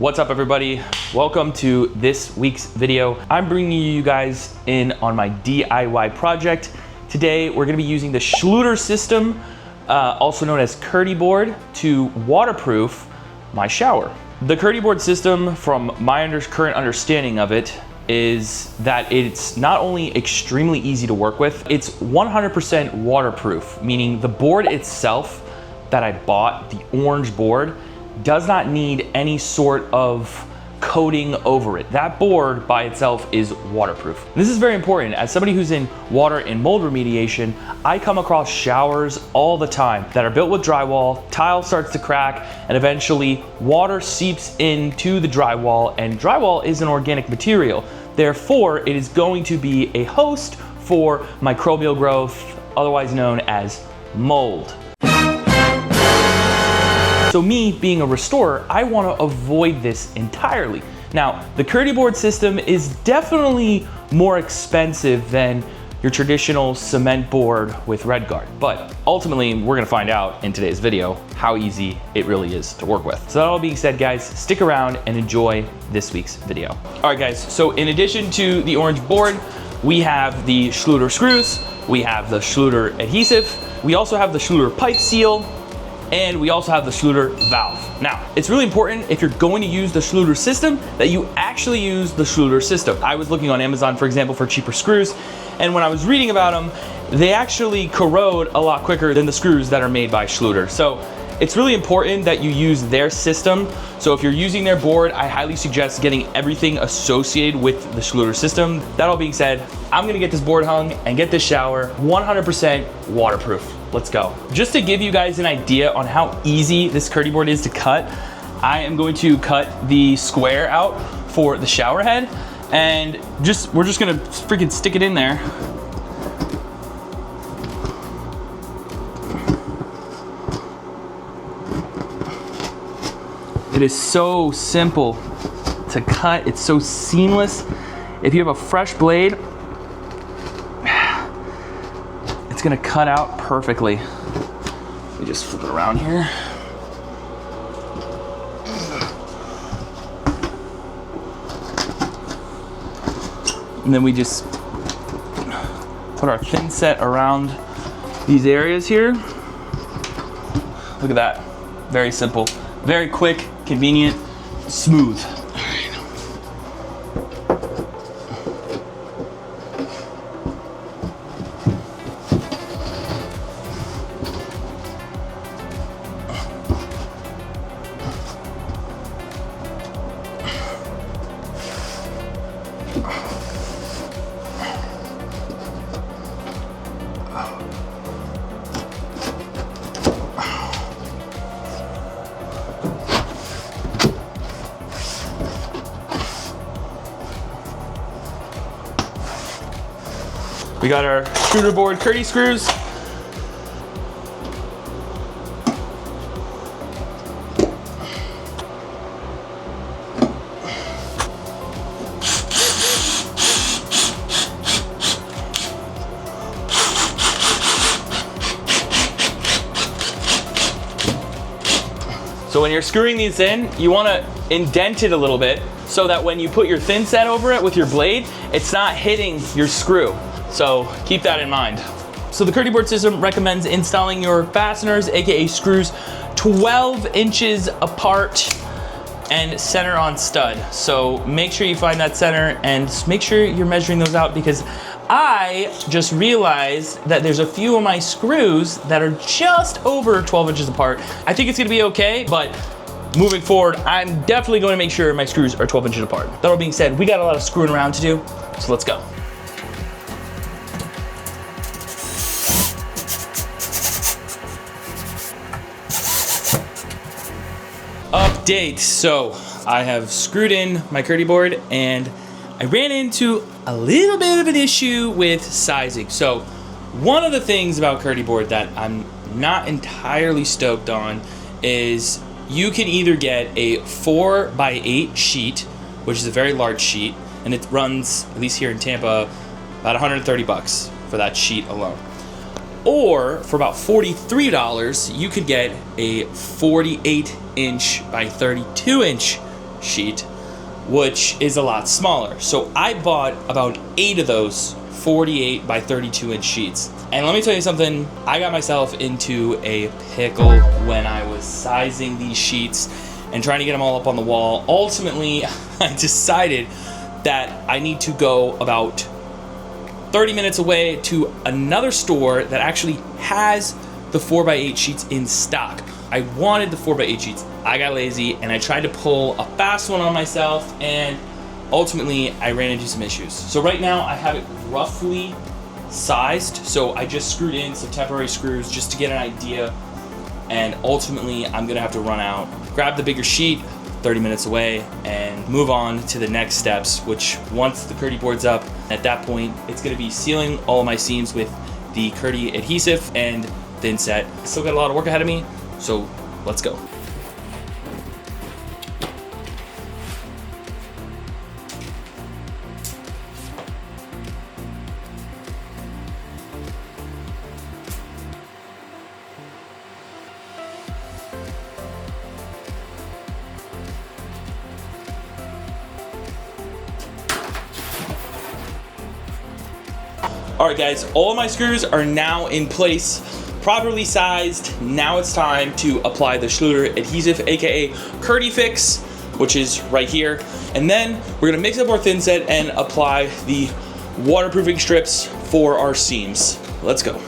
What's up everybody? Welcome to this week's video. I'm bringing you guys in on my DIY project. Today we're gonna be using the Schluter system, also known as KERDI-BOARD, to waterproof my shower. The KERDI-BOARD system, from my current understanding of it, is that it's not only extremely easy to work with, it's 100% waterproof, meaning the board itself that I bought, the orange board, does not need any sort of coating over it. That board by itself is waterproof. This is very important. As somebody who's in water and mold remediation, I come across showers all the time that are built with drywall, tile starts to crack, and eventually water seeps into the drywall, and drywall is an organic material. Therefore, it is going to be a host for microbial growth, otherwise known as mold. So me being a restorer, I want to avoid this entirely. Now, the KERDI-BOARD system is definitely more expensive than your traditional cement board with RedGuard, but ultimately we're gonna find out in today's video how easy it really is to work with. So that all being said, guys, stick around and enjoy this week's video. All right guys, so in addition to the orange board, we have the Schluter screws, we have the Schluter adhesive, we also have the Schluter pipe seal, and we also have the Schluter valve. Now, it's really important if you're going to use the Schluter system that you actually use the Schluter system. I was looking on Amazon, for example, for cheaper screws, and when I was reading about them, they actually corrode a lot quicker than the screws that are made by Schluter. So it's really important that you use their system. So if you're using their board, I highly suggest getting everything associated with the Schluter system. That all being said, I'm gonna get this board hung and get this shower 100% waterproof. Let's go. Just to give you guys an idea on how easy this KERDI-BOARD is to cut, I am going to cut the square out for the shower head, and we're just gonna freaking stick it in there. It is so simple to cut, it's so seamless. If you have a fresh blade, it's gonna cut out perfectly. Let me just flip it around here. And then we just put our thinset around these areas here. Look at that, very simple, very quick, convenient, smooth. We got our Schluter board KERDI screws. So when you're screwing these in, you want to indent it a little bit so that when you put your thinset over it with your blade, it's not hitting your screw. So keep that in mind. So the KERDI-BOARD system recommends installing your fasteners, aka screws, 12 inches apart and center on stud. So make sure you find that center and make sure you're measuring those out, because I just realized that there's a few of my screws that are just over 12 inches apart. I think it's gonna be okay, but moving forward, I'm definitely going to make sure my screws are 12 inches apart. That all being said, we got a lot of screwing around to do, so let's go. Update. So I have screwed in my KERDI-BOARD and I ran into a little bit of an issue with sizing. So one of the things about KERDI-BOARD that I'm not entirely stoked on is you can either get a 4x8 sheet, which is a very large sheet, and it runs, at least here in Tampa, about 130 bucks for that sheet alone. Or for about $43, you could get a 48 inch by 32 inch sheet, which is a lot smaller. So I bought about 8 of those 48 by 32 inch sheets. And let me tell you something, I got myself into a pickle when I was sizing these sheets and trying to get them all up on the wall. Ultimately, I decided that I need to go about 30 minutes away to another store that actually has the 4x8 sheets in stock. I wanted the 4x8 sheets. I got lazy and I tried to pull a fast one on myself, and ultimately I ran into some issues. So right now I have it roughly sized. So I just screwed in some temporary screws just to get an idea, and ultimately I'm gonna have to run out, grab the bigger sheet 30 minutes away, and move on to the next steps, which once the Kerdi board's up, at that point it's gonna be sealing all of my seams with the Kerdi adhesive and thinset. Still got a lot of work ahead of me, so let's go. All right guys, all of my screws are now in place, properly sized. Now it's time to apply the Schluter adhesive, aka Kerdi-Fix, which is right here. And then we're gonna mix up our thinset and apply the waterproofing strips for our seams. Let's go.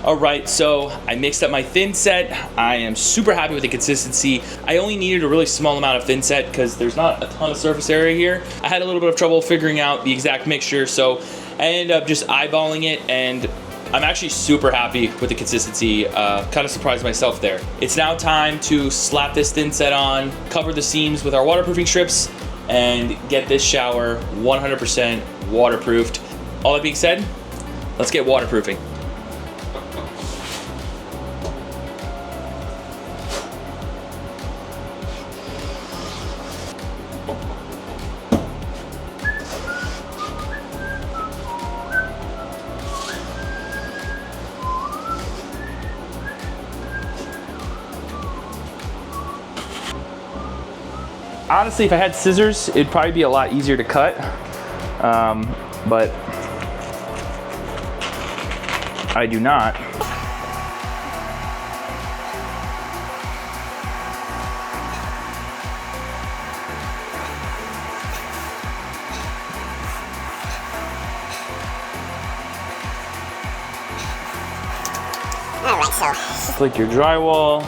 All right, so I mixed up my thinset. I am super happy with the consistency. I only needed a really small amount of thinset because there's not a ton of surface area here. I had a little bit of trouble figuring out the exact mixture, so I ended up just eyeballing it, and I'm actually super happy with the consistency. Kind of surprised myself there. It's now time to slap this thinset on, cover the seams with our waterproofing strips, and get this shower 100% waterproofed. All that being said, let's get waterproofing. Honestly, if I had scissors, it'd probably be a lot easier to cut, but I do not. All right, so Click your drywall.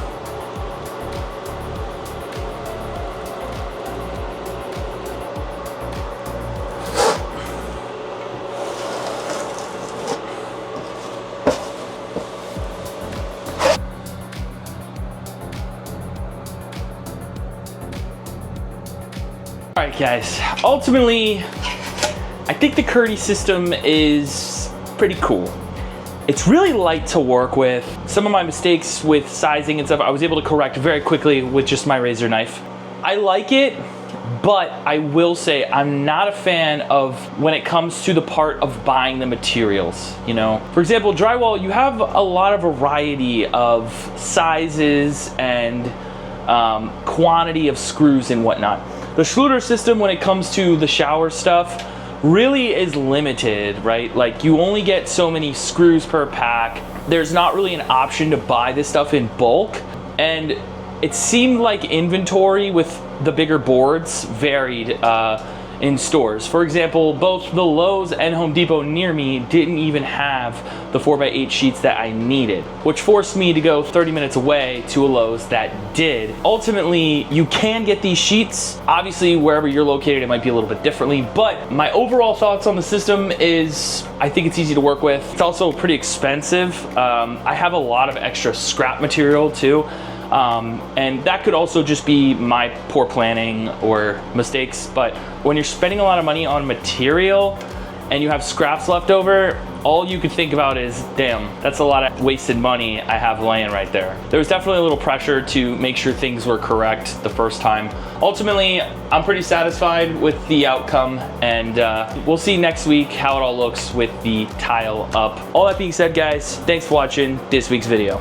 All right guys, ultimately, I think the Kerdi system is pretty cool. It's really light to work with. Some of my mistakes with sizing and stuff, I was able to correct very quickly with just my razor knife. I like it, but I will say I'm not a fan of when it comes to the part of buying the materials, you know? For example, drywall, you have a lot of variety of sizes and quantity of screws and whatnot. The Schluter system, when it comes to the shower stuff, really is limited, right? Like you only get so many screws per pack. There's not really an option to buy this stuff in bulk. And it seemed like inventory with the bigger boards varied in stores. For example, both the Lowe's and Home Depot near me didn't even have the 4x8 sheets that I needed, which forced me to go 30 minutes away to a Lowe's that did. Ultimately, you can get these sheets. Obviously, wherever you're located, it might be a little bit differently, but my overall thoughts on the system is I think it's easy to work with. It's also pretty expensive. I have a lot of extra scrap material too. And that could also just be my poor planning or mistakes, but when you're spending a lot of money on material and you have scraps left over, all you could think about is, damn, that's a lot of wasted money I have laying right there. There was definitely a little pressure to make sure things were correct the first time. Ultimately, I'm pretty satisfied with the outcome, and we'll see next week how it all looks with the tile up. All that being said, guys, thanks for watching this week's video.